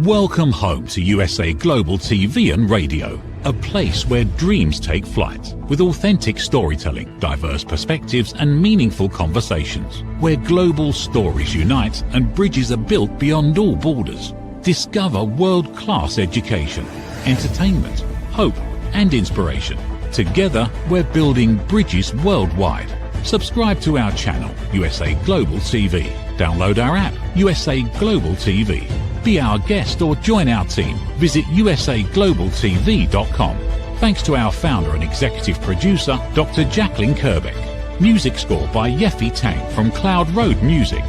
Welcome home to USA Global TV and Radio, a place where dreams take flight, with authentic storytelling, diverse perspectives and meaningful conversations, where global stories unite and bridges are built beyond all borders. Discover world-class education, entertainment, hope and inspiration. Together, we're building bridges worldwide. Subscribe to our channel, USA Global TV. Download our app, USA Global TV. Be our guest or join our team. Visit usaglobaltv.com. Thanks to our founder and executive producer, Dr. Jacqueline Kerbeck. Music score by Yeffy Tang from Cloud Road Music.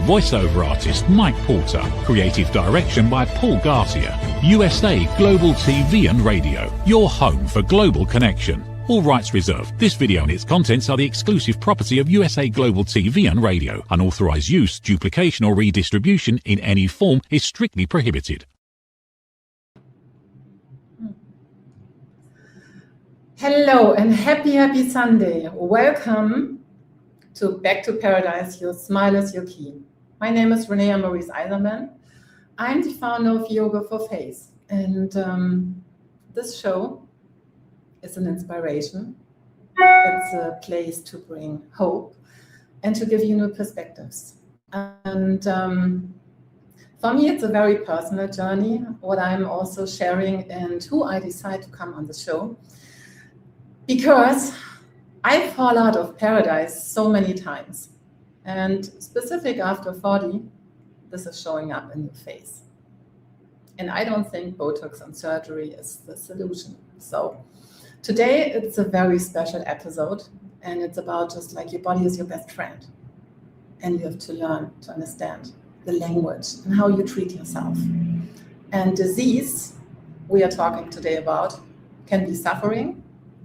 Voiceover artist Mike Porter. Creative direction by Paul Garcia. USA Global TV and Radio. Your home for global connection. All rights reserved. This video and its contents are the exclusive property of USA Global TV and Radio. Unauthorized use, duplication or redistribution in any form is strictly prohibited. Hello and happy Sunday. Welcome to Back to Paradise, Your Smile is Your Key. My name is Renee Maurice Eiserman. I'm the founder of Yoga for Face, and this show is an inspiration. It's a place to bring hope and to give you new perspectives. And for me, it's a very personal journey, what I'm also sharing and who I decide to come on the show. Because I fall out of paradise so many times. And specific after 40, this is showing up in your face. And I don't think Botox and surgery is the solution. So today, it's a very special episode, and it's about just like your body is your best friend. And you have to learn to understand the language and how you treat yourself. And disease, we are talking today about, can be suffering,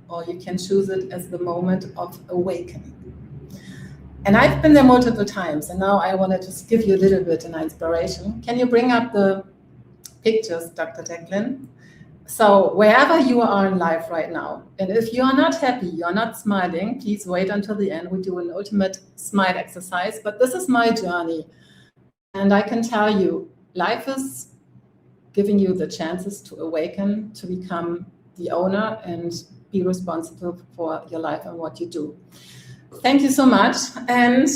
or you can choose it as the moment of awakening. And I've been there multiple times, and now I want to just give you a little bit of inspiration. Can you bring up the pictures, Dr. Jacqueline? So wherever you are in life right now, and if you are not happy, you're not smiling, please wait until the end. We do an ultimate smile exercise, but this is my journey. And I can tell you, life is giving you the chances to awaken, to become the owner and be responsible for your life and what you do. Thank you so much. And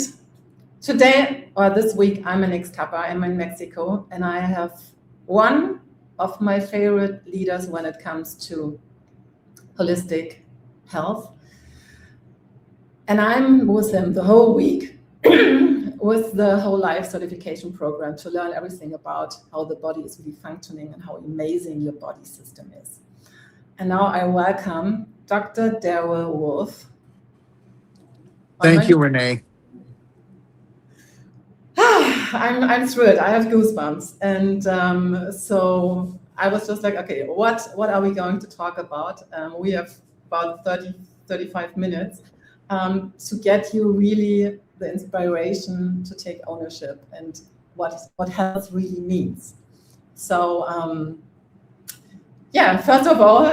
today, or this week, I'm in Ixtapa, I'm in Mexico, and I have one of my favorite leaders when it comes to holistic health. And I'm with him the whole week with the whole life certification program to learn everything about how the body is really functioning and how amazing your body system is. And now I welcome Dr. Daryl Wolf. Thank you, Renee. I'm thrilled. I have goosebumps. And so I was just like, okay, what are we going to talk about? We have about 35 minutes to get you really the inspiration to take ownership and what health really means. So yeah, first of all,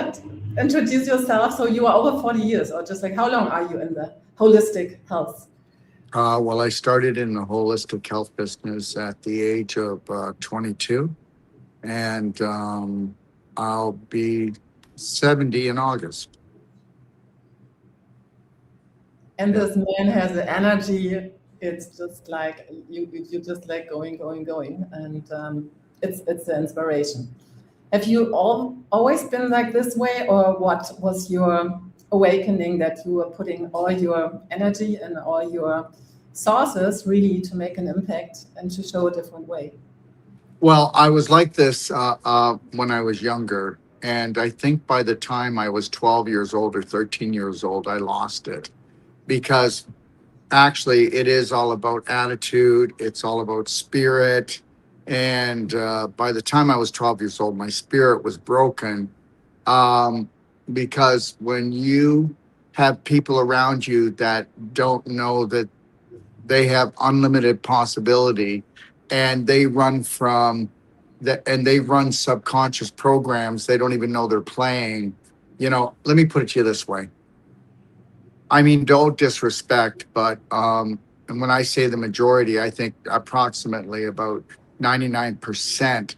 introduce yourself. So you are over 40 years, or just like how long are you in the holistic health? Well, I started in the holistic health business at the age of 22, and I'll be 70 in August. And this man has the energy. It's just like you just like going, and it's the inspiration. Have you always been like this way, or what was your awakening that you were putting all your energy and all your sources really to make an impact and to show a different way? Well, I was like this when I was younger, and I think by the time I was 12 years old or 13 years old, I lost it. Because actually it is all about attitude, it's all about spirit, and by the time I was 12 years old, my spirit was broken, because when you have people around you that don't know that they have unlimited possibility, and they run from that, and they run subconscious programs they don't even know they're playing. You know, let me put it to you this way. I mean, don't disrespect, but and when I say the majority, I think approximately about 99%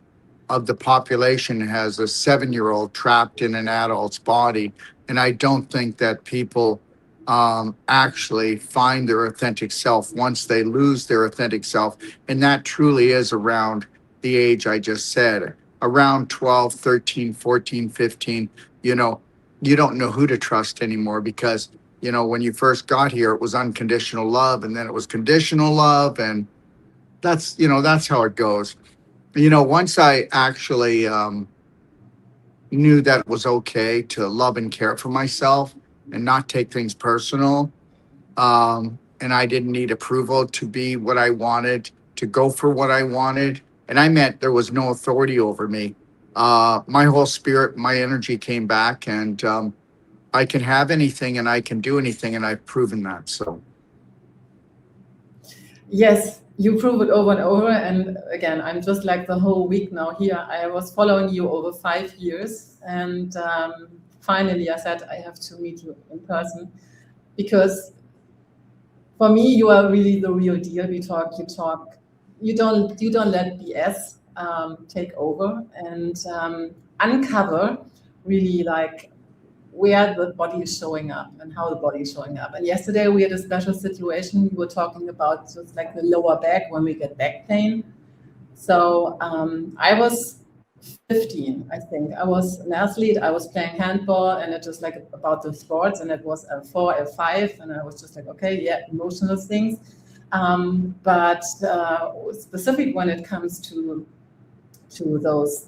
of the population has a 7-year-old trapped in an adult's body. And I don't think that people actually find their authentic self once they lose their authentic self. And that truly is around the age I just said, around 12, 13, 14, 15. You know, you don't know who to trust anymore because, you know, when you first got here, it was unconditional love, and then it was conditional love. And that's, you know, that's how it goes. You know, once I actually knew that it was okay to love and care for myself and not take things personal, and I didn't need approval to be what I wanted, to go for what I wanted. And I meant there was no authority over me. My whole spirit, my energy came back, and I can have anything and I can do anything, and I've proven that. So, Yes, you prove it over and over. And again, I'm just like the whole week now here. I was following you over 5 years, and finally I said I have to meet you in person, because for me you are really the real deal. We talk, you talk, you don't let BS take over, and uncover really like where the body is showing up and how the body is showing up. And yesterday we had a special situation. We were talking about just like the lower back when we get back pain. So I was 15, I think. I was an athlete. I was playing handball, and it was like about the sports, and it was L4, L5, and I was just like, okay, yeah, emotional things. But specific when it comes to those,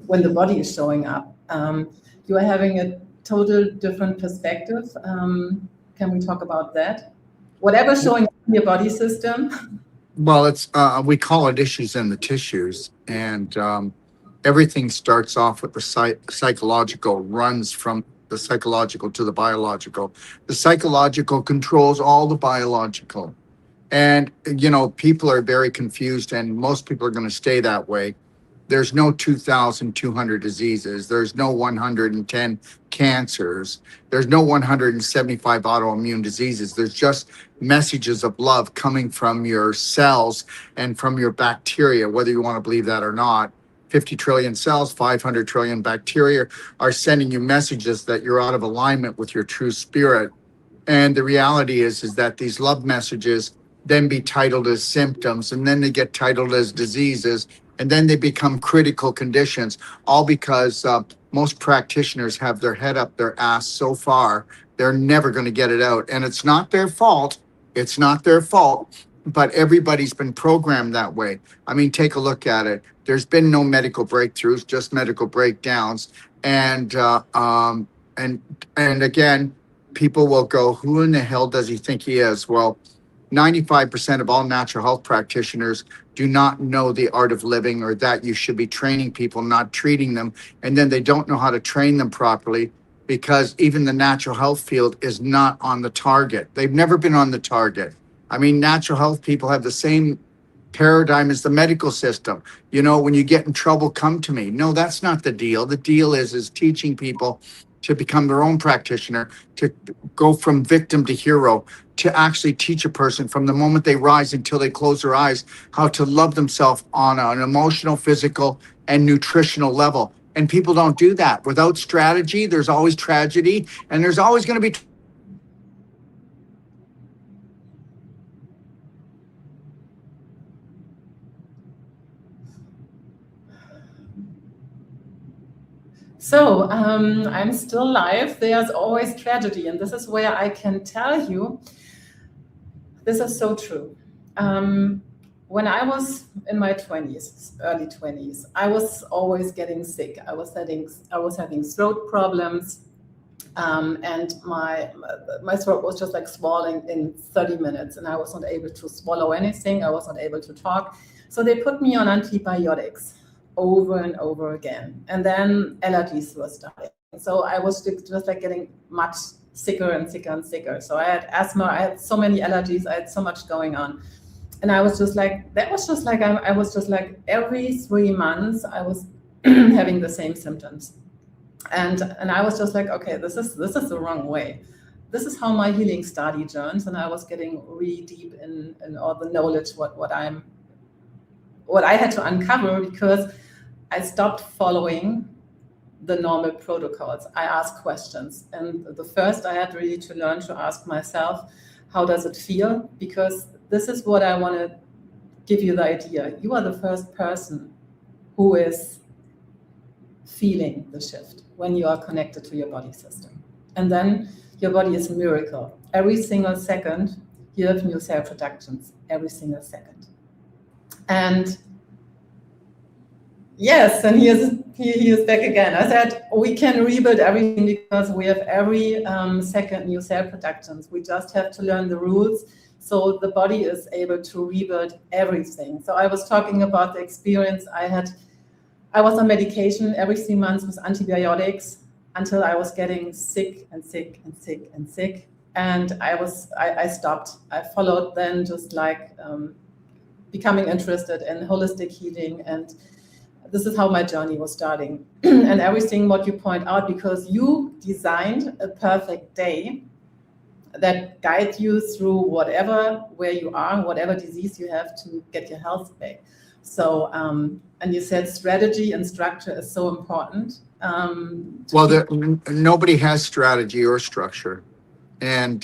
when the body is showing up, you are having a total different perspective. Can we talk about that? Whatever's showing up in your body system. well, it's we call it issues in the tissues, and everything starts off with the psychological, runs from the psychological to the biological. The psychological controls all the biological. And, you know, people are very confused, and most people are going to stay that way. There's no 2,200 diseases. There's no 110 cancers. There's no 175 autoimmune diseases. There's just messages of love coming from your cells and from your bacteria, whether you want to believe that or not. 50 trillion cells, 500 trillion bacteria are sending you messages that you're out of alignment with your true spirit. And the reality is that these love messages then be titled as symptoms, and then they get titled as diseases, and then they become critical conditions, all because most practitioners have their head up their ass so far, they're never going to get it out. And it's not their fault. It's not their fault, but everybody's been programmed that way. I mean, take a look at it. There's been no medical breakthroughs, just medical breakdowns. And again, people will go, who in the hell does he think he is? Well, 95% of all natural health practitioners do not know the art of living, or that you should be training people, not treating them. And then they don't know how to train them properly, because even the natural health field is not on the target. They've never been on the target. I mean, natural health people have the same paradigm as the medical system. You know, when you get in trouble, come to me. No, that's not the deal. The deal is teaching people to become their own practitioner, to go from victim to hero, to actually teach a person from the moment they rise until they close their eyes how to love themselves on an emotional, physical, and nutritional level. And people don't do that. Without strategy, there's always tragedy, and there's always going to be So I'm still live. There's always tragedy, and this is where I can tell you this is so true. When I was in my 20s, early 20s, I was always getting sick. I was having throat problems, and my throat was just like swelling in 30 minutes, and I was not able to swallow anything. I was not able to talk. So they put me on antibiotics over and over again. And then allergies were starting. So I was just like getting much sicker and sicker and sicker. So I had asthma, I had so many allergies, I had so much going on. And I was just like, I was just like every 3 months I was having the same symptoms. And I was just like, okay, this is the wrong way. This is how my healing study turns. And I was getting really deep in all the knowledge, what I had to uncover, because I stopped following the normal protocols. I asked questions. And the first I had really to learn to ask myself, how does it feel? Because this is what I want to give you the idea. You are the first person who is feeling the shift when you are connected to your body system. And then your body is a miracle. Every single second, you have new cell productions, every single second. And yes, and he is back again. I said we can rebuild everything because we have every second new cell productions. We just have to learn the rules so the body is able to rebuild everything. So I was talking about the experience I had. I was on medication every 3 months with antibiotics until I was getting sick and sick and sick and sick. And I stopped. I followed then just like becoming interested in holistic healing, and this is how my journey was starting. And everything what you point out, because you designed a perfect day that guides you through where you are, whatever disease you have to get your health back. So, and you said strategy and structure is so important. Nobody has strategy or structure, and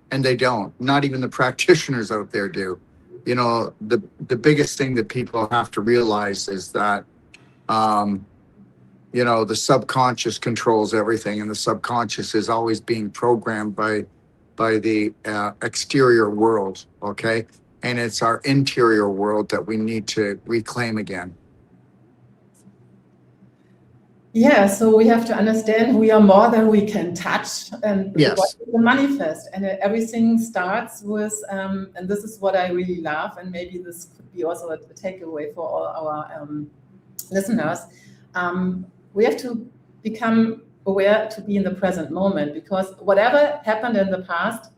they don't. Not even the practitioners out there do. You know, the biggest thing that people have to realize is that, you know, the subconscious controls everything, and the subconscious is always being programmed by the exterior world, okay? And it's our interior world that we need to reclaim again. Yeah, so we have to understand we are more than we can touch, and yes, the manifest, and everything starts with, and this is what I really love, and maybe this could be also a takeaway for all our listeners. We have to become aware to be in the present moment, because whatever happened in the past,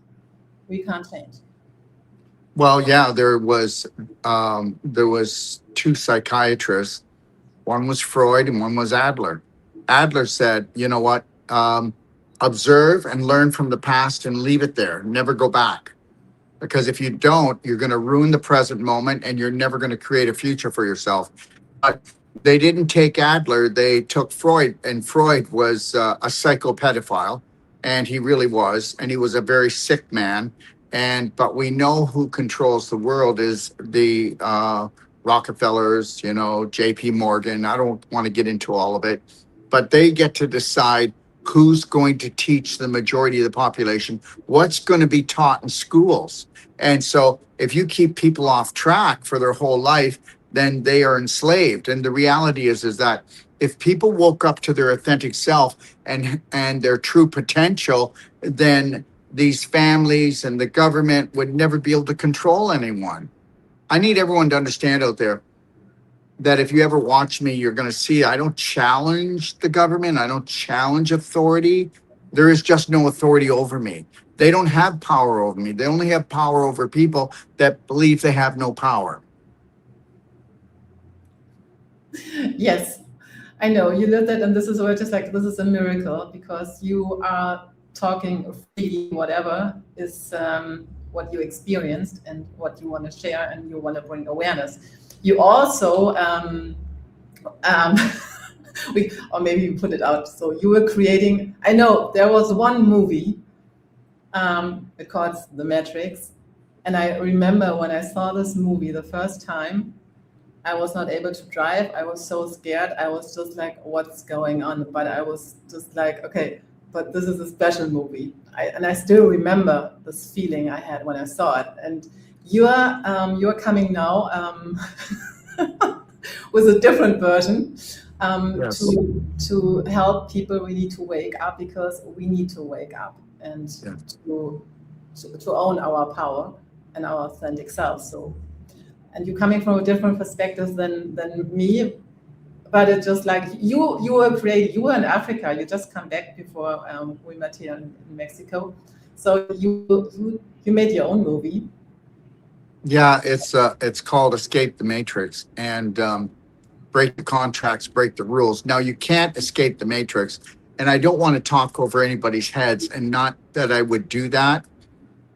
we can't change. Well, yeah, there was 2 psychiatrists. One was Freud and one was Adler. Adler said, you know what, observe and learn from the past and leave it there. Never go back. Because if you don't, you're going to ruin the present moment and you're never going to create a future for yourself. But they didn't take Adler, they took Freud, and Freud was a psychopedophile, and he really was, and he was a very sick man. But we know who controls the world is the Rockefellers, you know, JP Morgan. I don't want to get into all of it, but they get to decide who's going to teach the majority of the population, what's going to be taught in schools. And so if you keep people off track for their whole life, then they are enslaved. And the reality is that if people woke up to their authentic self and their true potential, then these families and the government would never be able to control anyone. I need everyone to understand out there that if you ever watch me, you're going to see I don't challenge the government. I don't challenge authority. There is just no authority over me. They don't have power over me. They only have power over people that believe they have no power. Yes, I know you lived it, and this is where just like this is a miracle, because you are talking freely, whatever is what you experienced and what you want to share, and you want to bring awareness. You also or maybe you put it out. So you were creating. I know there was one movie, it called The Matrix, and I remember when I saw this movie the first time, I was not able to drive. I was so scared. I was just like, what's going on? But I was just like, okay, but this is a special movie. I still remember this feeling I had when I saw it. And you're coming now with a different version Yes. to help people really to wake up, because we need to wake up and to own our power and our authentic self. So, and you're coming from a different perspective than me, but it's just like you were created. You were in Africa. You just come back before we met here in Mexico. So you made your own movie. Yeah, it's called Escape the Matrix, and break the contracts, break the rules. Now, you can't escape the Matrix, and I don't want to talk over anybody's heads, and not that I would do that,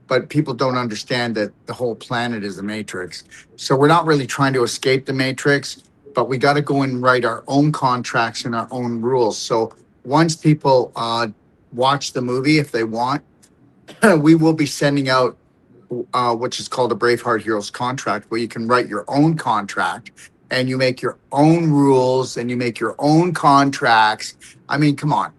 but people don't understand that the whole planet is the Matrix. So we're not really trying to escape the Matrix. but we got to go and write our own contracts and our own rules. So once people watch the movie, if they want, we will be sending out which is called a Braveheart Heroes contract, where you can write your own contract and you make your own rules and you make your own contracts. I mean, come on,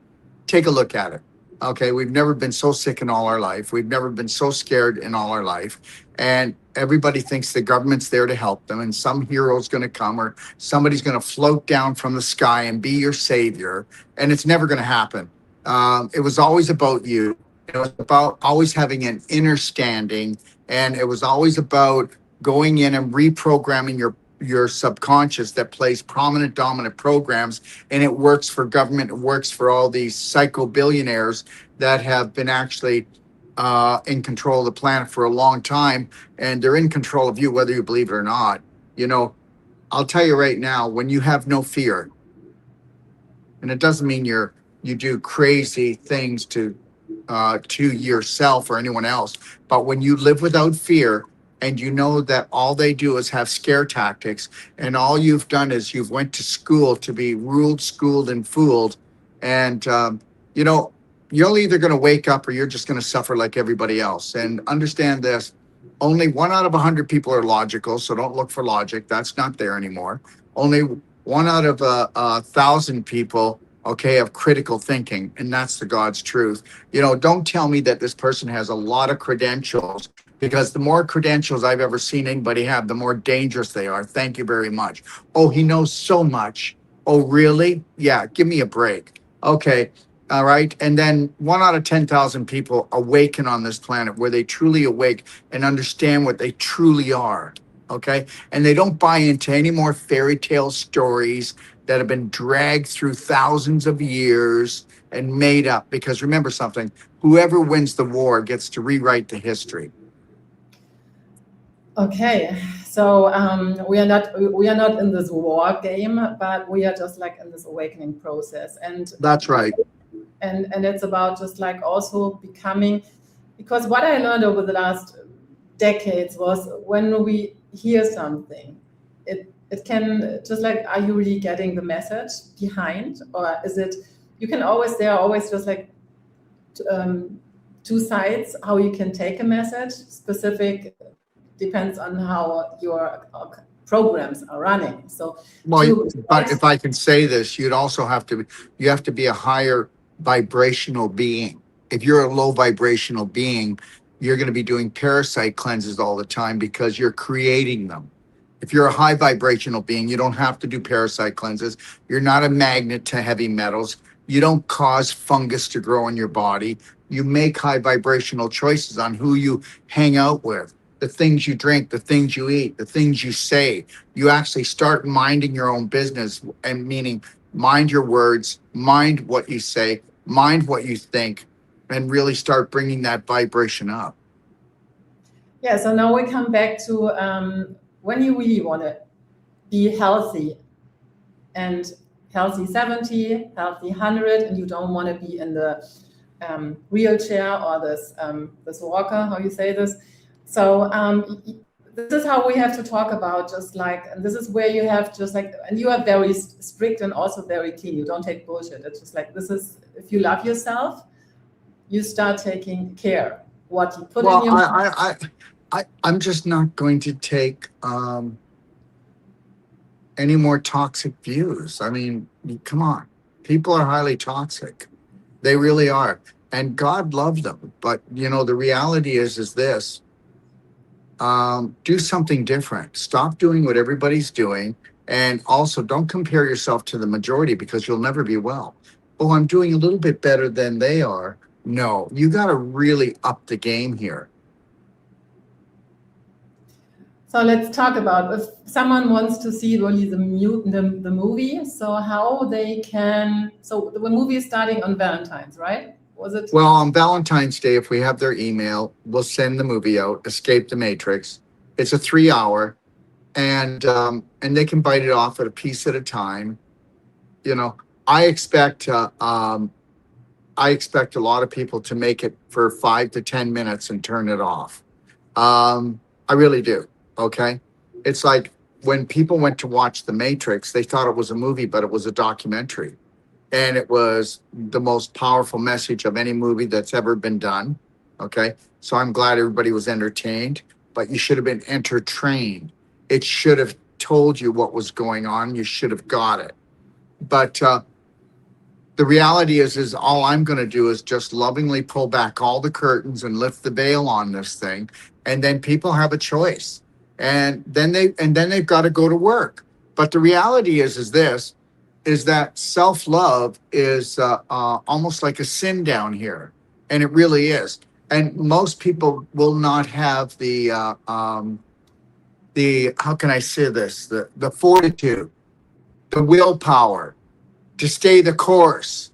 take a look at it. Okay, we've never been so sick in all our life. We've never been so scared in all our life. And everybody thinks the government's there to help them, and some hero's going to come, or somebody's going to float down from the sky and be your savior. And it's never going to happen. It was always about you. It was about always having an inner standing, and it was always about going in and reprogramming your subconscious that plays prominent, dominant programs, and it works for government. It works for all these psycho billionaires that have been actually in control of the planet for a long time, and they're in control of you, whether you believe it or not. You know, I'll tell you right now, when you have no fear, and it doesn't mean you do crazy things to yourself or anyone else, but when you live without fear, and you know that all they do is have scare tactics, and all you've done is you've went to school to be ruled, schooled, and fooled, and you know, you're either going to wake up or you're just going to suffer like everybody else. And understand this: only 1 out of 100 people are logical, so don't look for logic. That's not there anymore. Only 1 out of 1,000 people, okay, have critical thinking, and that's the God's truth. You know, don't tell me that this person has a lot of credentials, because the more credentials I've ever seen anybody have, the more dangerous they are. Thank you very much. Oh, he knows so much. Oh, really? Yeah, give me a break. Okay, all right. And then 1 out of 10,000 people awaken on this planet, where they truly awake and understand what they truly are. Okay, and they don't buy into any more fairy tale stories that have been dragged through thousands of years and made up. Because remember something: whoever wins the war gets to rewrite the history. Okay, so we are not in this war game, but we are just like in this awakening process, and that's right. And it's about just like also becoming, because what I learned over the last decades was, when we hear something, it can just like, are you really getting the message behind, or is it, there are always just like two sides how you can take a message. Specific depends on how your programs are running. So, but if I can say this, you have to be a higher vibrational being. If you're a low vibrational being, you're going to be doing parasite cleanses all the time, because you're creating them. If you're a high vibrational being, you don't have to do parasite cleanses. You're not a magnet to heavy metals. You don't cause fungus to grow in your body. You make high vibrational choices on who you hang out with, the things you drink, the things you eat, the things you say. You actually start minding your own business, and meaning mind your words, mind what you say, mind what you think, and really start bringing that vibration up. Yeah, so now we come back to when you really want to be healthy, and healthy 70, healthy 100, and you don't want to be in the wheelchair or this walker, how you say this. So this is how we have to talk about, just like, and this is where you have just like, and you are very strict and also very clean. You don't take bullshit. It's just like, this is, if you love yourself, you start taking care what you put in your. I'm just not going to take any more toxic views. I mean, come on. People are highly toxic. They really are. And God loves them. But, you know, the reality is this. Do something different. Stop doing what everybody's doing. And also, don't compare yourself to the majority, because you'll never be well. Oh, I'm doing a little bit better than they are. No, you got to really up the game here. So let's talk about, if someone wants to see really the movie, so how they can, so the movie is starting on Valentine's, right? Was it? Well, on Valentine's Day, if we have their email, we'll send the movie out, Escape the Matrix. It's a 3-hour, and they can bite it off at a piece at a time. You know, I expect a lot of people to make it for 5 to 10 minutes and turn it off. I really do. Okay. It's like when people went to watch The Matrix, they thought it was a movie, but it was a documentary. And it was the most powerful message of any movie that's ever been done. Okay. So I'm glad everybody was entertained, but you should have been entertained. It should have told you what was going on. You should have got it. But the reality is all I'm going to do is just lovingly pull back all the curtains and lift the veil on this thing. And then people have a choice. And then they've got to go to work. But the reality is that self-love is almost like a sin down here. And it really is. And most people will not have the how can I say this? The fortitude, the willpower to stay the course,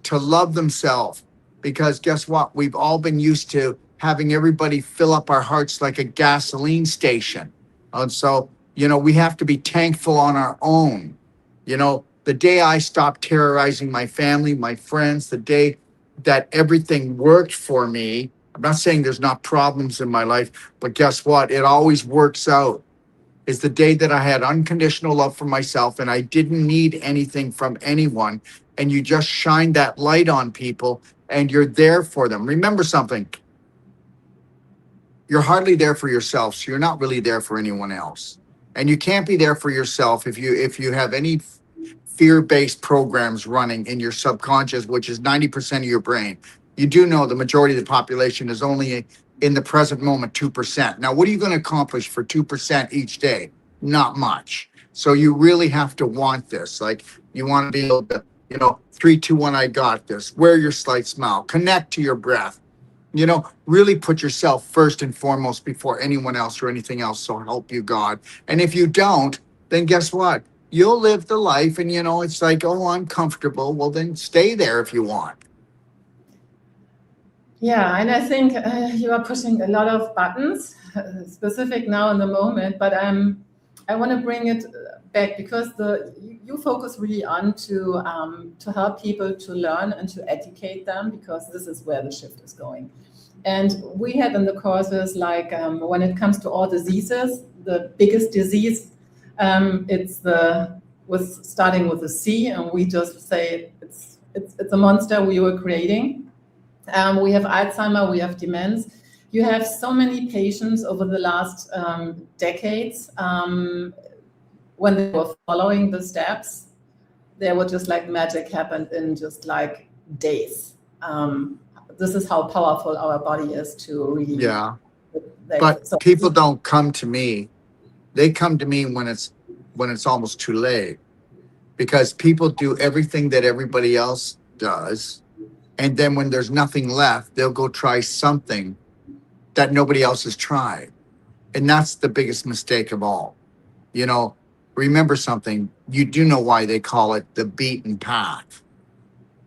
to love themselves. Because guess what? We've all been used to having everybody fill up our hearts like a gasoline station. And so, we have to be thankful on our own. The day I stopped terrorizing my family, my friends, the day that everything worked for me, I'm not saying there's not problems in my life, but guess what? It always works out. Is the day that I had unconditional love for myself and I didn't need anything from anyone. And you just shine that light on people and you're there for them. Remember something. You're hardly there for yourself, so you're not really there for anyone else. And you can't be there for yourself if you have any fear-based programs running in your subconscious, which is 90% of your brain. You do know the majority of the population is only in the present moment 2%. Now, what are you going to accomplish for 2% each day? Not much. So you really have to want this. Like, you want to be able to, 3, 2, 1, I got this. Wear your slight smile. Connect to your breath. Really put yourself first and foremost before anyone else or anything else. So help you God. And if you don't, then guess what? You'll live the life and, it's like, oh, I'm comfortable. Well, then stay there if you want. Yeah, and I think you are pushing a lot of buttons, specific now in the moment, but I want to bring it back because you focus really on to help people to learn and to educate them, because this is where the shift is going. And we had in the courses, like when it comes to all diseases, the biggest disease, it's starting with a C, and we just say it's a monster we were creating. We have Alzheimer, we have demence. You have so many patients over the last decades. When they were following the steps, there were just like magic happened in just like days. This is how powerful our body is to really. Yeah. But people don't come to me. They come to me when it's almost too late, because people do everything that everybody else does. And then when there's nothing left, they'll go try something that nobody else has tried. And that's the biggest mistake of all. Remember something. You do know why they call it the beaten path.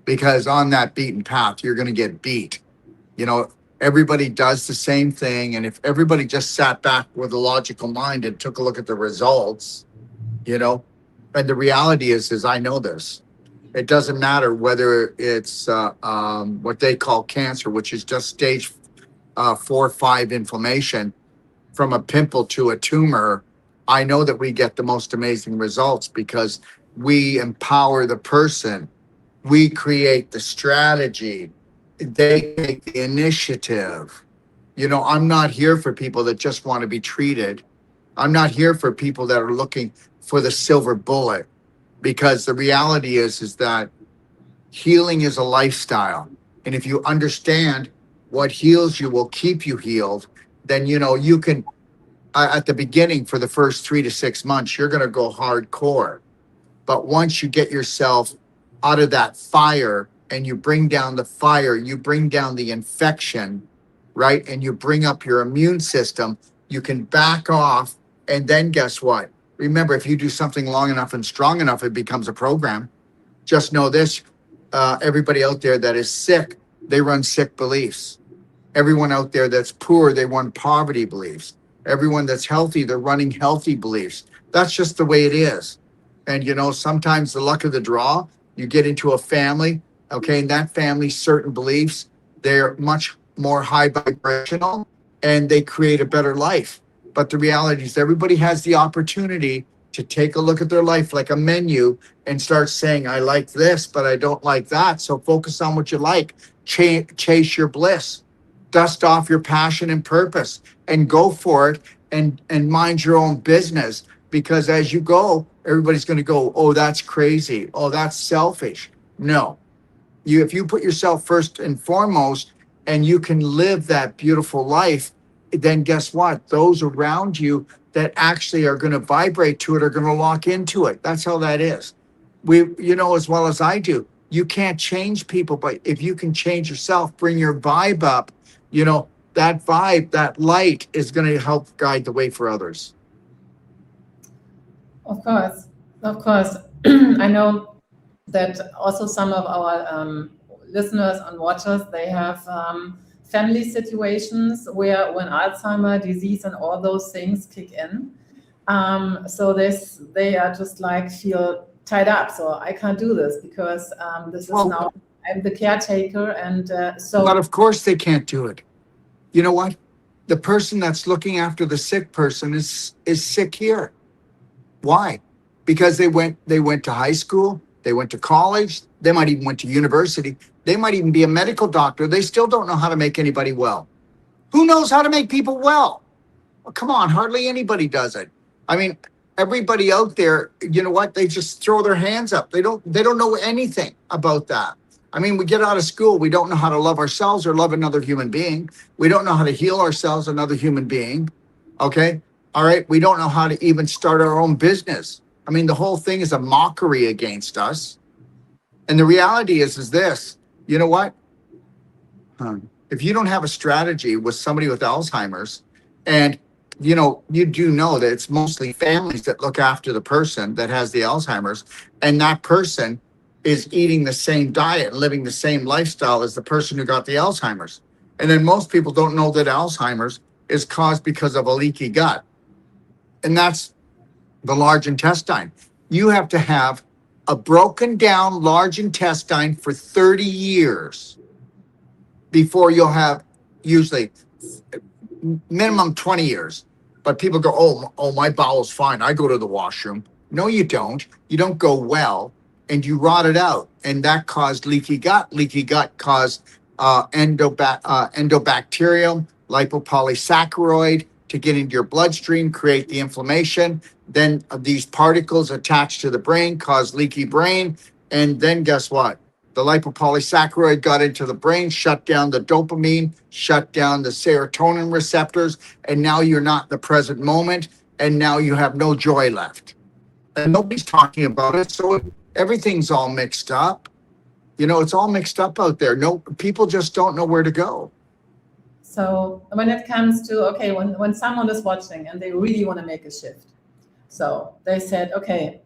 Because on that beaten path, you're going to get beat. Everybody does the same thing. And if everybody just sat back with a logical mind and took a look at the results, and the reality is I know this. It doesn't matter whether it's what they call cancer, which is just stage 4 or 5 inflammation, from a pimple to a tumor. I know that we get the most amazing results because we empower the person. We create the strategy. They take the initiative. I'm not here for people that just want to be treated. I'm not here for people that are looking for the silver bullet. Because the reality is that healing is a lifestyle. And if you understand what heals you will keep you healed, then, you can, at the beginning for the first 3 to 6 months, you're going to go hardcore. But once you get yourself out of that fire and you bring down the fire, you bring down the infection, right? And you bring up your immune system, you can back off. And then guess what? Remember, if you do something long enough and strong enough, it becomes a program. Just know this, everybody out there that is sick, they run sick beliefs. Everyone out there that's poor, they run poverty beliefs. Everyone that's healthy, they're running healthy beliefs. That's just the way it is. And, sometimes the luck of the draw, you get into a family, okay, and that family, certain beliefs, they're much more high vibrational and they create a better life. But the reality is everybody has the opportunity to take a look at their life like a menu and start saying, I like this, but I don't like that. So focus on what you like. Chase your bliss. Dust off your passion and purpose and go for it and mind your own business. Because as you go, everybody's going to go, oh, that's crazy. Oh, that's selfish. No. If you put yourself first and foremost and you can live that beautiful life, then guess what? Those around you that actually are going to vibrate to it are going to lock into it. That's how that is. You know as well as I do, you can't change people, but if you can change yourself, bring your vibe up, that vibe, that light is going to help guide the way for others. Of course. I know that also some of our listeners and watchers, they have family situations where when Alzheimer disease and all those things kick in. So they are just like feel tied up. So I can't do this because this is now I'm the caretaker. And But of course they can't do it. You know what? The person that's looking after the sick person is sick here. Why? Because they went to high school, they went to college, they might even went to university, they might even be a medical doctor. They still don't know how to make anybody well. Who knows how to make people well? Well, come on, hardly anybody does it. I mean, everybody out there, you know what? They just throw their hands up. They don't know anything about that. I mean, we get out of school, we don't know how to love ourselves or love another human being. We don't know how to heal ourselves, another human being. Okay? All right, we don't know how to even start our own business. I mean, the whole thing is a mockery against us. And the reality is this, you know what? If you don't have a strategy with somebody with Alzheimer's, and you do know that it's mostly families that look after the person that has the Alzheimer's, and that person is eating the same diet and living the same lifestyle as the person who got the Alzheimer's. And then most people don't know that Alzheimer's is caused because of a leaky gut. And that's the large intestine. You have to have a broken down large intestine for 30 years before you'll have usually minimum 20 years. But people go, oh, my bowel's fine. I go to the washroom. No, you don't. You don't go well and you rot it out. And that caused leaky gut. Leaky gut caused endobacterium, lipopolysaccharide to get into your bloodstream, create the inflammation. Then these particles attach to the brain, cause leaky brain. And then guess what? The lipopolysaccharide got into the brain, shut down the dopamine, shut down the serotonin receptors. And now you're not in the present moment. And now you have no joy left. And nobody's talking about it. So everything's all mixed up. It's all mixed up out there. No, people just don't know where to go. So when it comes to, when someone is watching and they really want to make a shift, so they said,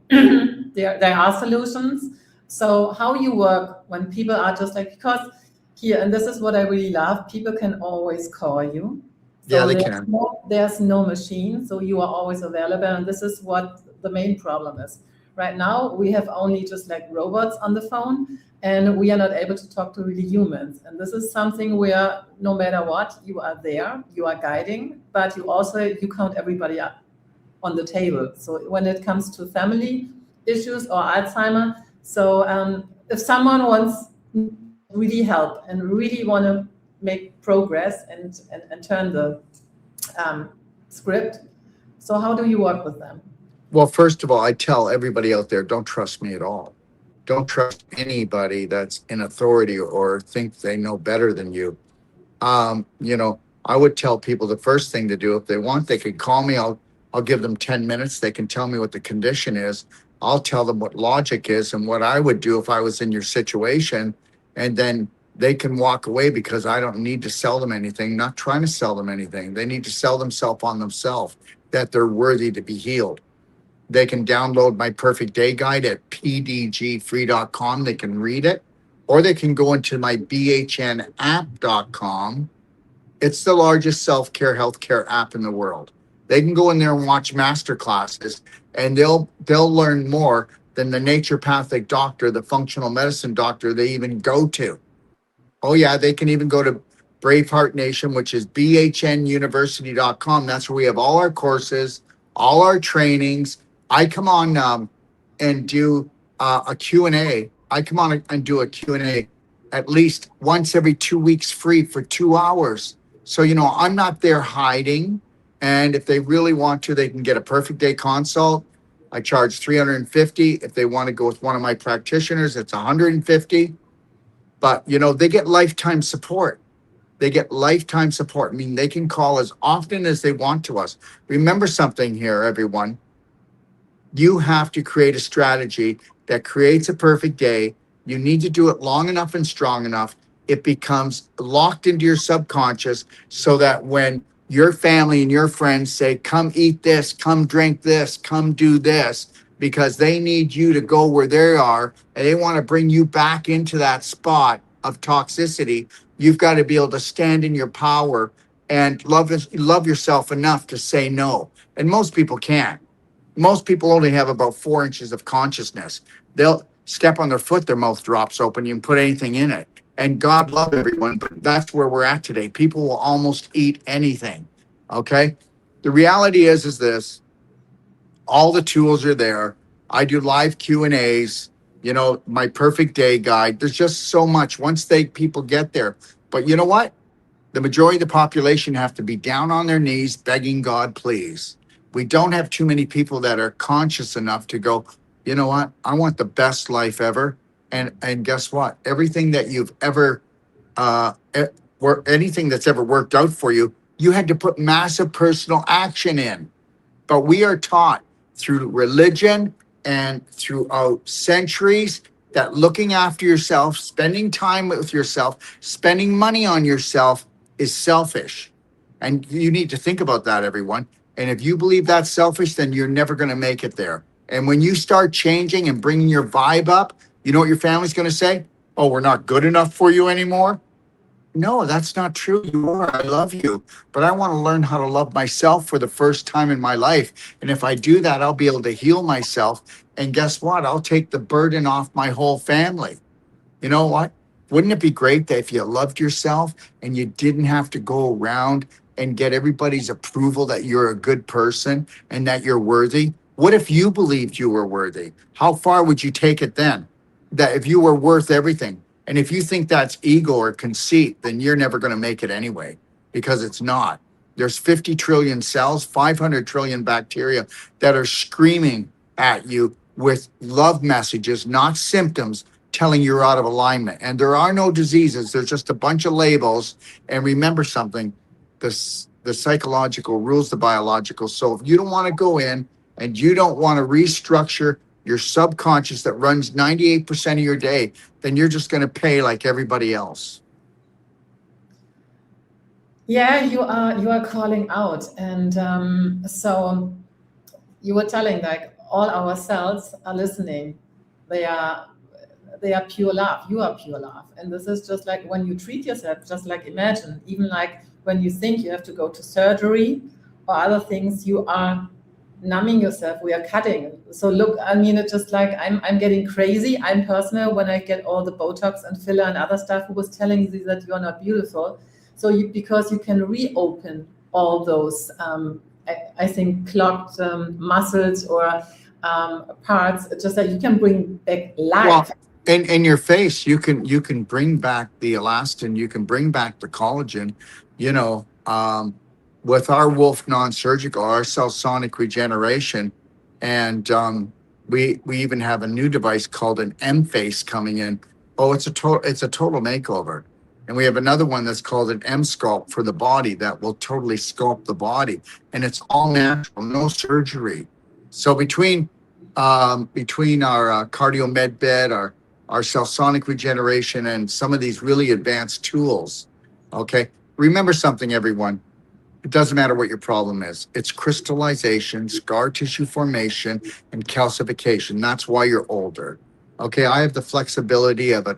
there are solutions. So how you work when people are just like, because here, and this is what I really love, people can always call you. So yeah, they can. There's no machine, so you are always available. And this is what the main problem is. Right now, we have only just like robots on the phone, and we are not able to talk to really humans. And this is something where no matter what, you are there, you are guiding, but you count everybody up on the table. So when it comes to family issues or Alzheimer, so if someone wants really help and really want to make progress and turn the script, so how do you work with them? Well, first of all, I tell everybody out there, don't trust me at all. Don't trust anybody that's in authority or think they know better than you. I would tell people the first thing to do, if they want, they can call me. I'll give them 10 minutes. They can tell me what the condition is. I'll tell them what logic is and what I would do if I was in your situation. And then they can walk away because I don't need to sell them anything, not trying to sell them anything. They need to sell themselves on themselves, that they're worthy to be healed. They can download my Perfect Day Guide at pdgfree.com. They can read it, or they can go into my bhnapp.com. It's the largest self-care healthcare app in the world. They can go in there and watch master classes, and they'll learn more than the naturopathic doctor, the functional medicine doctor they even go to. Oh yeah, they can even go to Braveheart Nation, which is bhnuniversity.com. That's where we have all our courses, all our trainings. I come on and do a Q&A. I come on and do a Q&A at least once every 2 weeks free for 2 hours. So, I'm not there hiding. And if they really want to, they can get a perfect day consult. I charge $350. If they want to go with one of my practitioners, it's $150. But, they get lifetime support. They get lifetime support. I mean, they can call as often as they want to us. Remember something here, everyone. You have to create a strategy that creates a perfect day. You need to do it long enough and strong enough. It becomes locked into your subconscious so that when your family and your friends say, come eat this, come drink this, come do this, because they need you to go where they are and they want to bring you back into that spot of toxicity, you've got to be able to stand in your power and love yourself enough to say no. And most people can't. Most people only have about 4 inches of consciousness. They'll step on their foot, their mouth drops open. You can put anything in it. And God love everyone, but that's where we're at today. People will almost eat anything. Okay? The reality is this. All the tools are there. I do live Q&As, my perfect day guide. There's just so much once people get there. But you know what? The majority of the population have to be down on their knees begging God, please. We don't have too many people that are conscious enough to go, you know what? I want the best life ever. And guess what? Everything that you've ever, anything that's ever worked out for you, you had to put massive personal action in. But we are taught through religion and throughout centuries that looking after yourself, spending time with yourself, spending money on yourself is selfish. And you need to think about that, everyone. And if you believe that's selfish, then you're never going to make it there. And when you start changing and bringing your vibe up, you know what your family's going to say? Oh, we're not good enough for you anymore. No, that's not true. You are. I love you. But I want to learn how to love myself for the first time in my life. And if I do that, I'll be able to heal myself. And guess what? I'll take the burden off my whole family. You know what? Wouldn't it be great that if you loved yourself and you didn't have to go around and get everybody's approval that you're a good person and that you're worthy? What if you believed you were worthy? How far would you take it then? That if you were worth everything. And if you think that's ego or conceit, then you're never going to make it anyway, because it's not. There's 50 trillion cells, 500 trillion bacteria that are screaming at you with love messages, not symptoms, telling you're out of alignment. And there are no diseases. There's just a bunch of labels. And remember something, the psychological rules the biological. So if you don't want to go in and you don't want to restructure your subconscious that runs 98% of your day, then you're just going to pay like everybody else. Yeah, you are calling out. And so you were telling like all our cells are listening. They are pure love. You are pure love. And this is just like when you treat yourself, just like imagine, even like when you think you have to go to surgery or other things, you are numbing yourself, we are cutting. So look, I mean, it's just like I'm getting crazy. I'm personal when I get all the Botox and filler and other stuff who was telling you that you're not beautiful. So because you can reopen all those, I think, clogged muscles or parts, just that you can bring back life. Well, in your face, you can bring back the elastin, you can bring back the collagen, with our Wolf non-surgical, our cell sonic regeneration, and we even have a new device called an M-Face coming in. Oh, it's a total makeover. And we have another one that's called an M-Sculpt for the body that will totally sculpt the body. And it's all natural, no surgery. So between our cardio med bed, our cell sonic regeneration, and some of these really advanced tools, okay? Remember something, everyone. It doesn't matter what your problem is. It's crystallization, scar tissue formation, and calcification. That's why you're older. Okay, I have the flexibility of a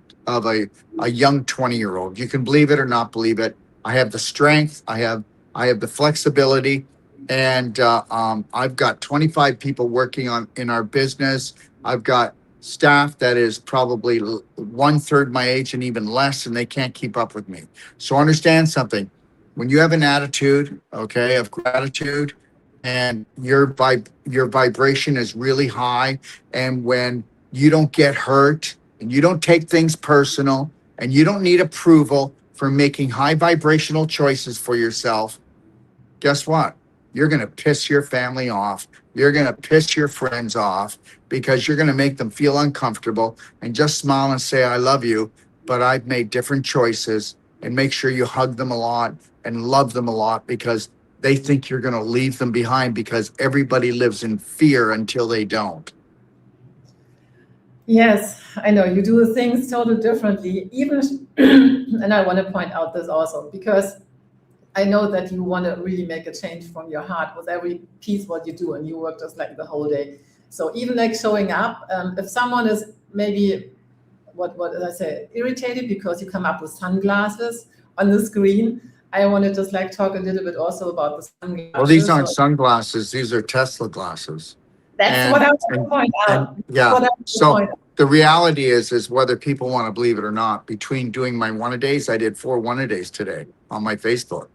young 20-year-old. You can believe it or not believe it. I have the strength. I have the flexibility, and I've got 25 people working in our business. I've got staff that is probably 1/3 my age and even less, and they can't keep up with me. So understand something. When you have an attitude, okay, of gratitude, and your vibration is really high, and when you don't get hurt and you don't take things personal and you don't need approval for making high vibrational choices for yourself, guess what? You're going to piss your family off. You're going to piss your friends off because you're going to make them feel uncomfortable, and just smile and say, I love you, but I've made different choices, and make sure you hug them a lot and love them a lot, because they think you're going to leave them behind, because everybody lives in fear until they don't. Yes, I know you do things totally differently, even, and I want to point out this also, because I know that you want to really make a change from your heart with every piece what you do, and you work just like the whole day. So even like showing up, if someone is maybe, what did I say, irritated because you come up with sunglasses on the screen, I want to just like talk a little bit also about the sunglasses. Well, these aren't sunglasses. These are Tesla glasses. That's what I want to point out. Yeah. So the reality is whether people want to believe it or not, between doing my one-a-days, I did 4 one-a-days today on my Facebook.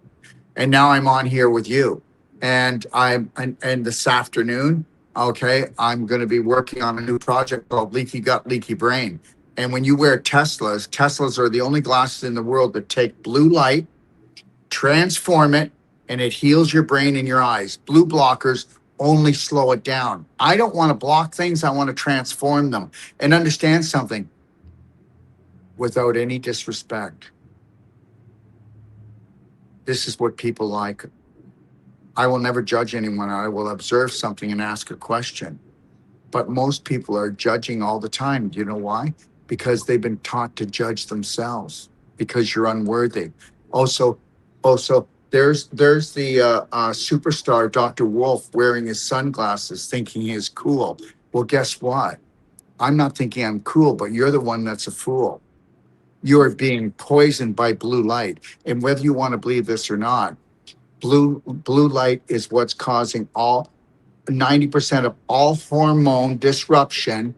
And now I'm on here with you. And and this afternoon, okay, I'm going to be working on a new project called Leaky Gut, Leaky Brain. And when you wear Teslas are the only glasses in the world that take blue light, transform it, and it heals your brain and your eyes. Blue blockers only slow it down. I don't want to block things. I want to transform them. And understand something, without any disrespect, this is what people like. I will never judge anyone. I will observe something and ask a question. But most people are judging all the time. Do you know why? Because they've been taught to judge themselves, because you're unworthy. Also, there's the superstar Dr. Wolf wearing his sunglasses thinking he's cool. Well, guess what? I'm not thinking I'm cool, but you're the one that's a fool. You're being poisoned by blue light. And whether you want to believe this or not, blue light is what's causing 90% of all hormone disruption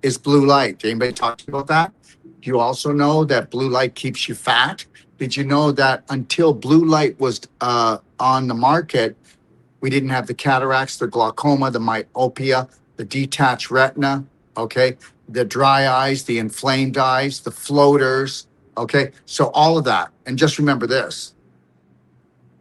is blue light. Did anybody talk to you about that? Do you also know that blue light keeps you fat? Did you know that until blue light was on the market, we didn't have the cataracts, the glaucoma, the myopia, the detached retina, okay, the dry eyes, the inflamed eyes, the floaters, okay? So all of that. And just remember this.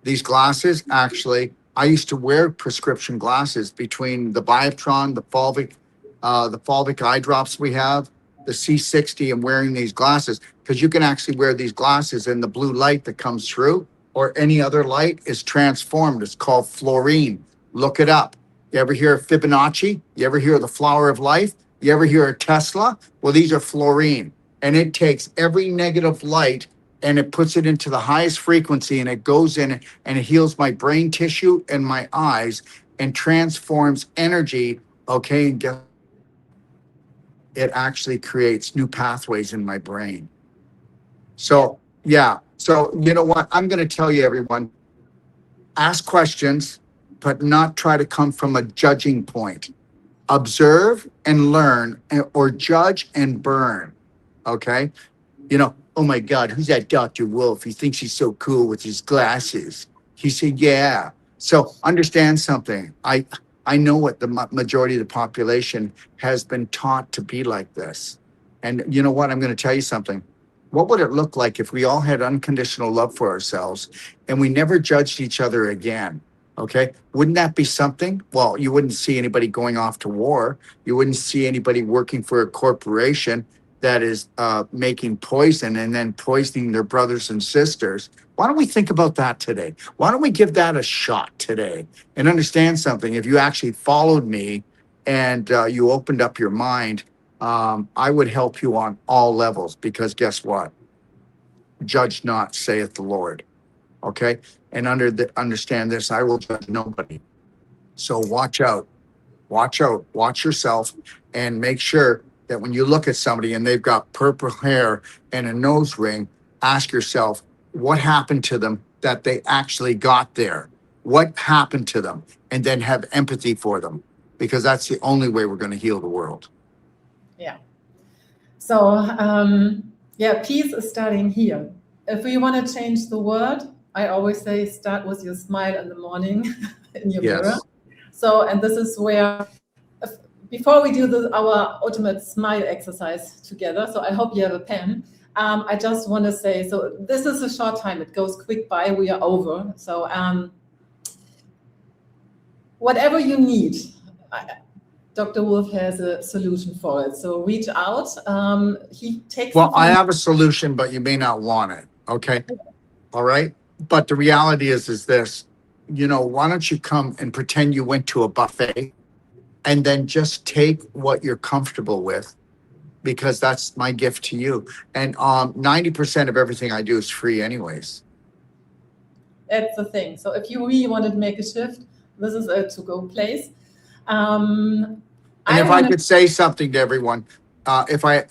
These glasses, actually, I used to wear prescription glasses between the Biotron, the Fulvic eye drops we have, the C60, and wearing these glasses, because you can actually wear these glasses and the blue light that comes through or any other light is transformed. It's called fluorine. Look it up. You ever hear of Fibonacci? You ever hear of the flower of life? You ever hear of Tesla? Well, these are fluorine, and it takes every negative light and it puts it into the highest frequency, and it goes in and it heals my brain tissue and my eyes and transforms energy, okay? And it actually creates new pathways in my brain. So, yeah. So, you know what? I'm going to tell you, everyone, ask questions, but not try to come from a judging point. Observe and learn, or judge and burn, okay? You know, oh my God, who's that Dr. Wolf? He thinks he's so cool with his glasses. He said, yeah. So understand something. I know what the majority of the population has been taught to be like this. And you know what? I'm going to tell you something. What would it look like if we all had unconditional love for ourselves and we never judged each other again? Okay. Wouldn't that be something? Well, you wouldn't see anybody going off to war. You wouldn't see anybody working for a corporation that is making poison and then poisoning their brothers and sisters. Why don't we think about that today? Why don't we give that a shot today and understand something? If you actually followed me and you opened up your mind, I would help you on all levels, because guess what? Judge not, saith the Lord. Okay? And understand this, I will judge nobody. So watch out, watch yourself, and make sure that when you look at somebody and they've got purple hair and a nose ring, ask yourself, what happened to them that they actually got there? What happened to them? And then have empathy for them, because that's the only way we're going to heal the world. Yeah. So peace is starting here. If we want to change the world, I always say start with your smile in the morning in your mirror. So, and this is where, before we do our ultimate smile exercise together, so I hope you have a pen. I just want to say, so this is a short time, it goes quick by, we are over. So whatever you need, Dr. Wolf has a solution for it. So reach out. He takes. Well, I have a solution, but you may not want it. Okay. All right. But the reality is this, why don't you come and pretend you went to a buffet and then just take what you're comfortable with, because that's my gift to you. And 90% of everything I do is free anyways. That's the thing. So if you really wanted to make a shift, this is a to-go place. And if I could say something to everyone, if I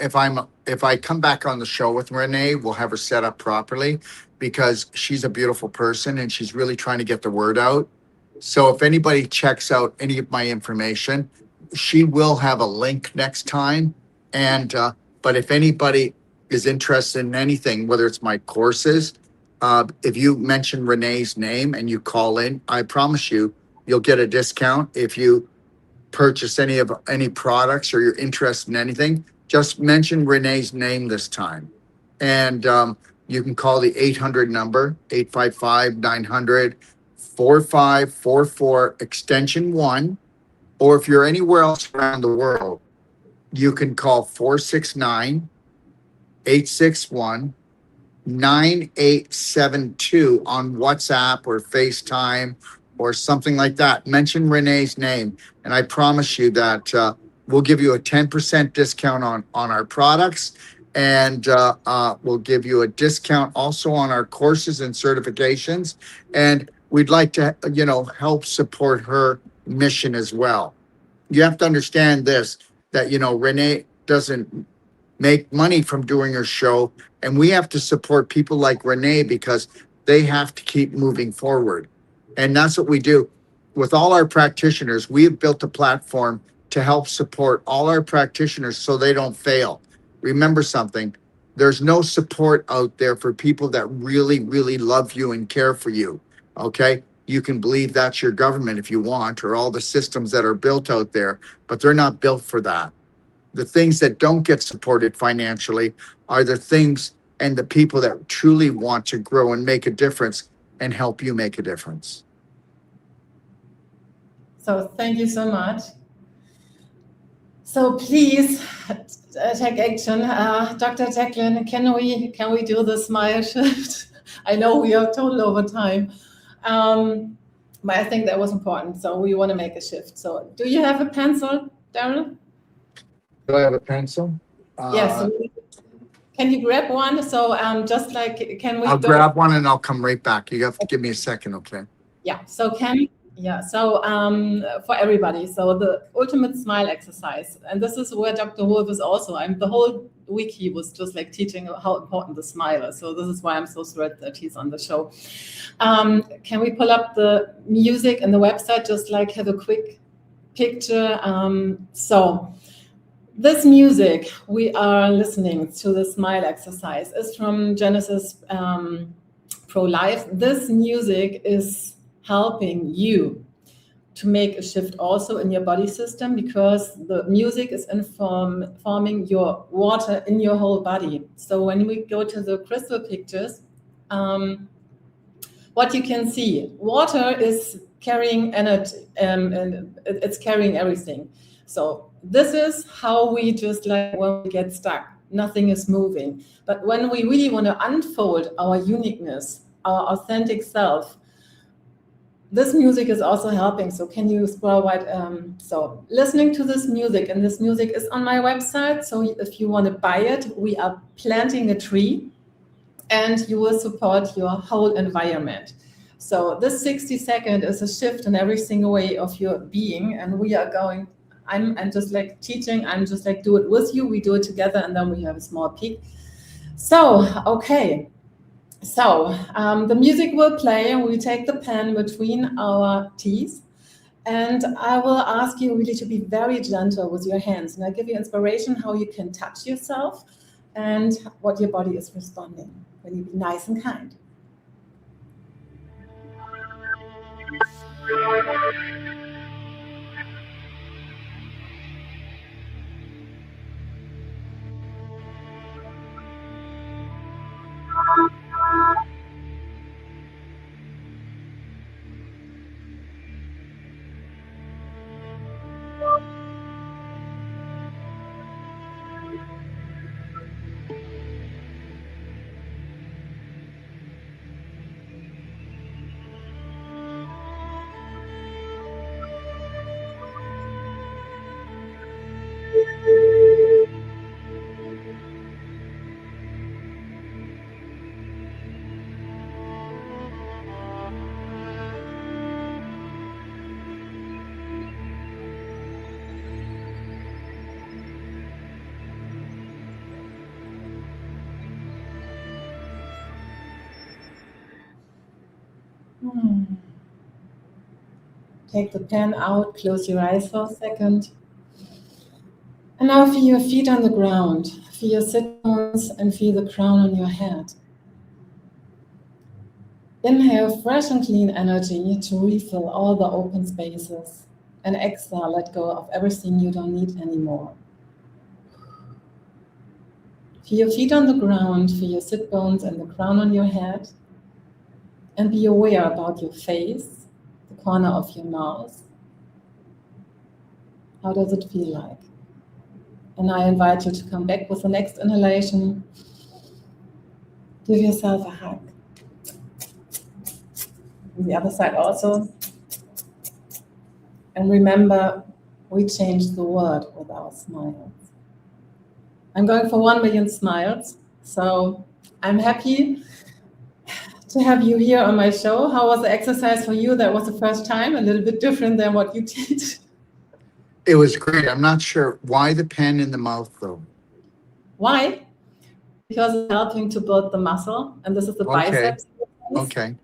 come back on the show with Renee, we'll have her set up properly, because she's a beautiful person and she's really trying to get the word out. So if anybody checks out any of my information, she will have a link next time. And but if anybody is interested in anything, whether it's my courses, if you mention Renee's name and you call in, I promise you'll get a discount. If you purchase any products or you're interested in anything, just mention Renee's name this time. And you can call the 800 number, 855-900-4544, extension 1. Or if you're anywhere else around the world, you can call 469-861-9872 on WhatsApp or FaceTime or something like that. Mention Renee's name, and I promise you that we'll give you a 10% discount on our products, and we'll give you a discount also on our courses and certifications. And we'd like to, help support her mission as well. You have to understand this, that, Renee doesn't make money from doing her show, and we have to support people like Renee because they have to keep moving forward. And that's what we do. With all our practitioners, we have built a platform to help support all our practitioners so they don't fail. Remember something, there's no support out there for people that really, really love you and care for you, okay? You can believe that's your government if you want, or all the systems that are built out there, but they're not built for that. The things that don't get supported financially are the things and the people that truly want to grow and make a difference and help you make a difference. So thank you so much. So please take action. Dr. Jacqueline, can we do the smile shift? I know we are total over time, but I think that was important. So we want to make a shift. So do you have a pencil, Daryl? Do I have a pencil? Yes. Can you grab one? So just like, can we? I'll grab one and I'll come right back. You have to give me a second, okay? Yeah. So for everybody, so the ultimate smile exercise, and this is where Dr. Wolf is also. The whole week he was just like teaching how important the smile is. So this is why I'm so thrilled that he's on the show. Can we pull up the music and the website, just like have a quick picture? So this music we are listening to, the smile exercise, is from Genesis Pro-Life. This music is helping you to make a shift also in your body system, because the music is informing your water in your whole body. So when we go to the crystal pictures, what you can see, water is carrying energy, and it's carrying everything. So this is how we just like when we get stuck, nothing is moving. But when we really want to unfold our uniqueness, our authentic self, this music is also helping. So can you scroll right? So listening to this music, and this music is on my website. So if you want to buy it, we are planting a tree, and you will support your whole environment. So this 60 seconds is a shift in every single way of your being, and we are going. I'm just like teaching. I'm just like do it with you. We do it together, and then we have a small peek. So okay. So the music will play, and we take the pen between our teeth, And I will ask you really to be very gentle with your hands. And I'll give you inspiration how you can touch yourself and what your body is responding. Really be nice and kind. Take the pen out, close your eyes for a second. And now feel your feet on the ground. Feel your sit bones and feel the crown on your head. Inhale fresh and clean energy to refill all the open spaces. And exhale, let go of everything you don't need anymore. Feel your feet on the ground, feel your sit bones and the crown on your head. And be aware about your face, the corner of your mouth. How does it feel like? And I invite you to come back with the next inhalation. Give yourself a hug. On the other side also. And remember, we change the world with our smiles. I'm going for 1 million smiles. So I'm happy to have you here on my show. How was the exercise for you? That was the first time, a little bit different than what you did. It was great. I'm not sure why the pen in the mouth though. Why? Because it's helping to build the muscle, and this is the biceps. Okay.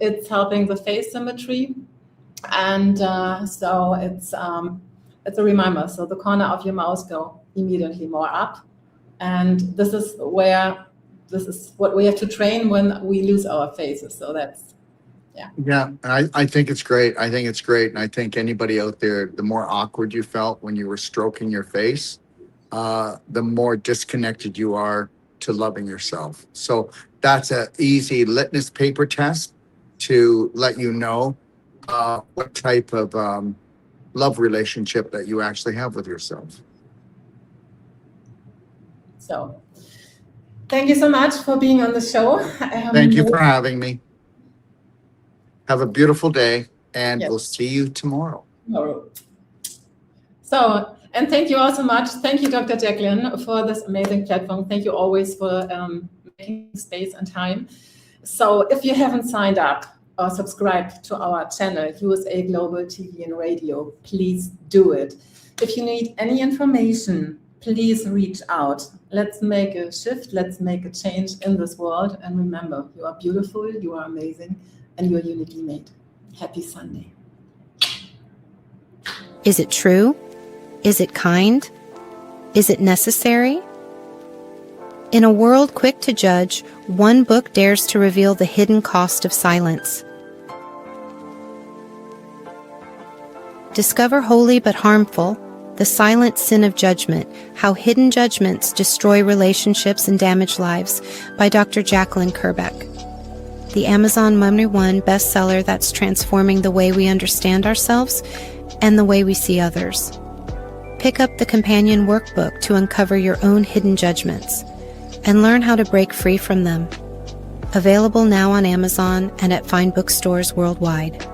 It's helping the face symmetry, and so it's a reminder. So the corner of your mouth go immediately more up, and this is what we have to train when we lose our faces. So that's. Yeah, and I think it's great. I think it's great. And I think anybody out there, the more awkward you felt when you were stroking your face, the more disconnected you are to loving yourself. So that's an easy litmus paper test to let you know what type of love relationship that you actually have with yourself. So thank you so much for being on the show. Thank you for having me. Have a beautiful day, and Yes. we'll see you tomorrow. So, and thank you all so much. Thank you, Dr. Jacqueline, for this amazing platform. Thank you always for making space and time. So if you haven't signed up or subscribed to our channel, USA Global TV and Radio, please do it. If you need any information, please reach out. Let's make a shift. Let's make a change in this world. And remember, you are beautiful, you are amazing, and you are uniquely made. Happy Sunday. Is it true? Is it kind? Is it necessary? In a world quick to judge, one book dares to reveal the hidden cost of silence. Discover Holy but Harmful, The Silent Sin of Judgment, How Hidden Judgments Destroy Relationships and Damage Lives by Dr. Jacqueline Kerbeck. The Amazon #1 bestseller that's transforming the way we understand ourselves and the way we see others. Pick up the companion workbook to uncover your own hidden judgments and learn how to break free from them. Available now on Amazon and at fine bookstores worldwide.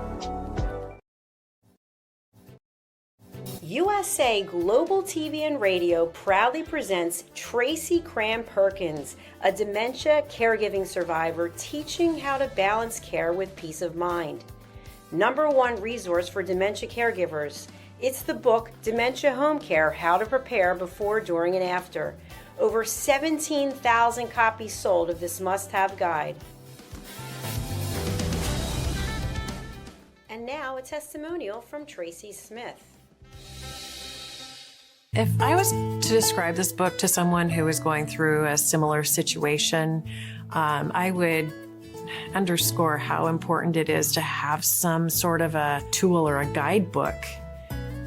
USA Global TV and Radio proudly presents Tracy Cram Perkins, a dementia caregiving survivor teaching how to balance care with peace of mind. #1 resource for dementia caregivers. It's the book Dementia Home Care, How to Prepare Before, During, and After. Over 17,000 copies sold of this must-have guide. And now a testimonial from Tracy Smith. If I was to describe this book to someone who is going through a similar situation, I would underscore how important it is to have some sort of a tool or a guidebook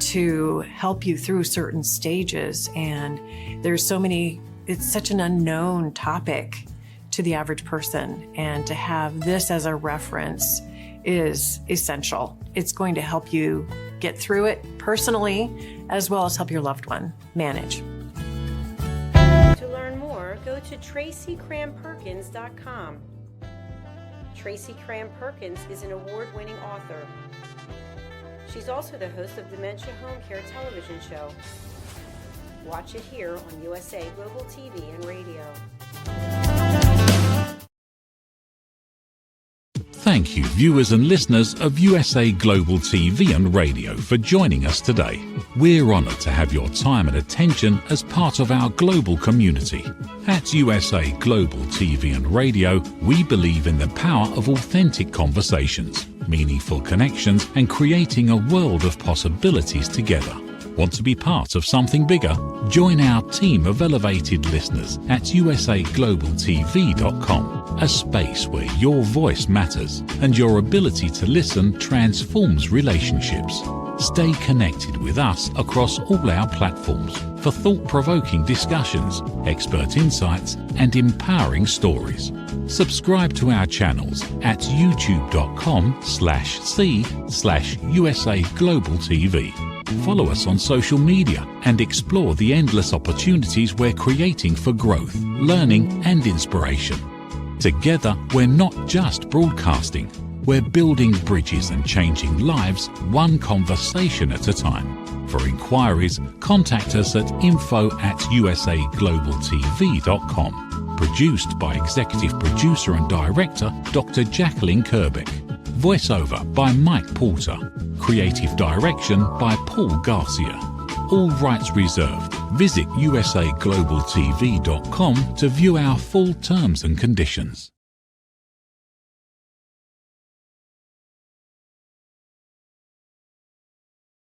to help you through certain stages. And there's so many, it's such an unknown topic to the average person. And to have this as a reference is essential. It's going to help you get through it personally, as well as help your loved one manage. To learn more, go to TracyCranPerkins.com. Tracy Cran Perkins is an award-winning author. She's also the host of Dementia Home Care television show. Watch it here on USA Global TV and Radio. Thank you, viewers and listeners of USA Global TV and Radio, for joining us today. We're honoured to have your time and attention as part of our global community. At USA Global TV and Radio, we believe in the power of authentic conversations, meaningful connections, and creating a world of possibilities together. Want to be part of something bigger? Join our team of elevated listeners at usaglobaltv.com, a space where your voice matters and your ability to listen transforms relationships. Stay connected with us across all our platforms for thought-provoking discussions, expert insights, and empowering stories. Subscribe to our channels at youtube.com/c/USA Global TV. Follow us on social media and explore the endless opportunities we're creating for growth, learning, and inspiration. Together, we're not just broadcasting, we're building bridges and changing lives one conversation at a time. For inquiries, contact us at info@usaglobaltv.com. Produced by Executive Producer and Director Dr. Jacqueline Kerbeck. Voiceover by Mike Porter. Creative direction by Paul Garcia. All rights reserved. Visit usaglobaltv.com to view our full terms and conditions.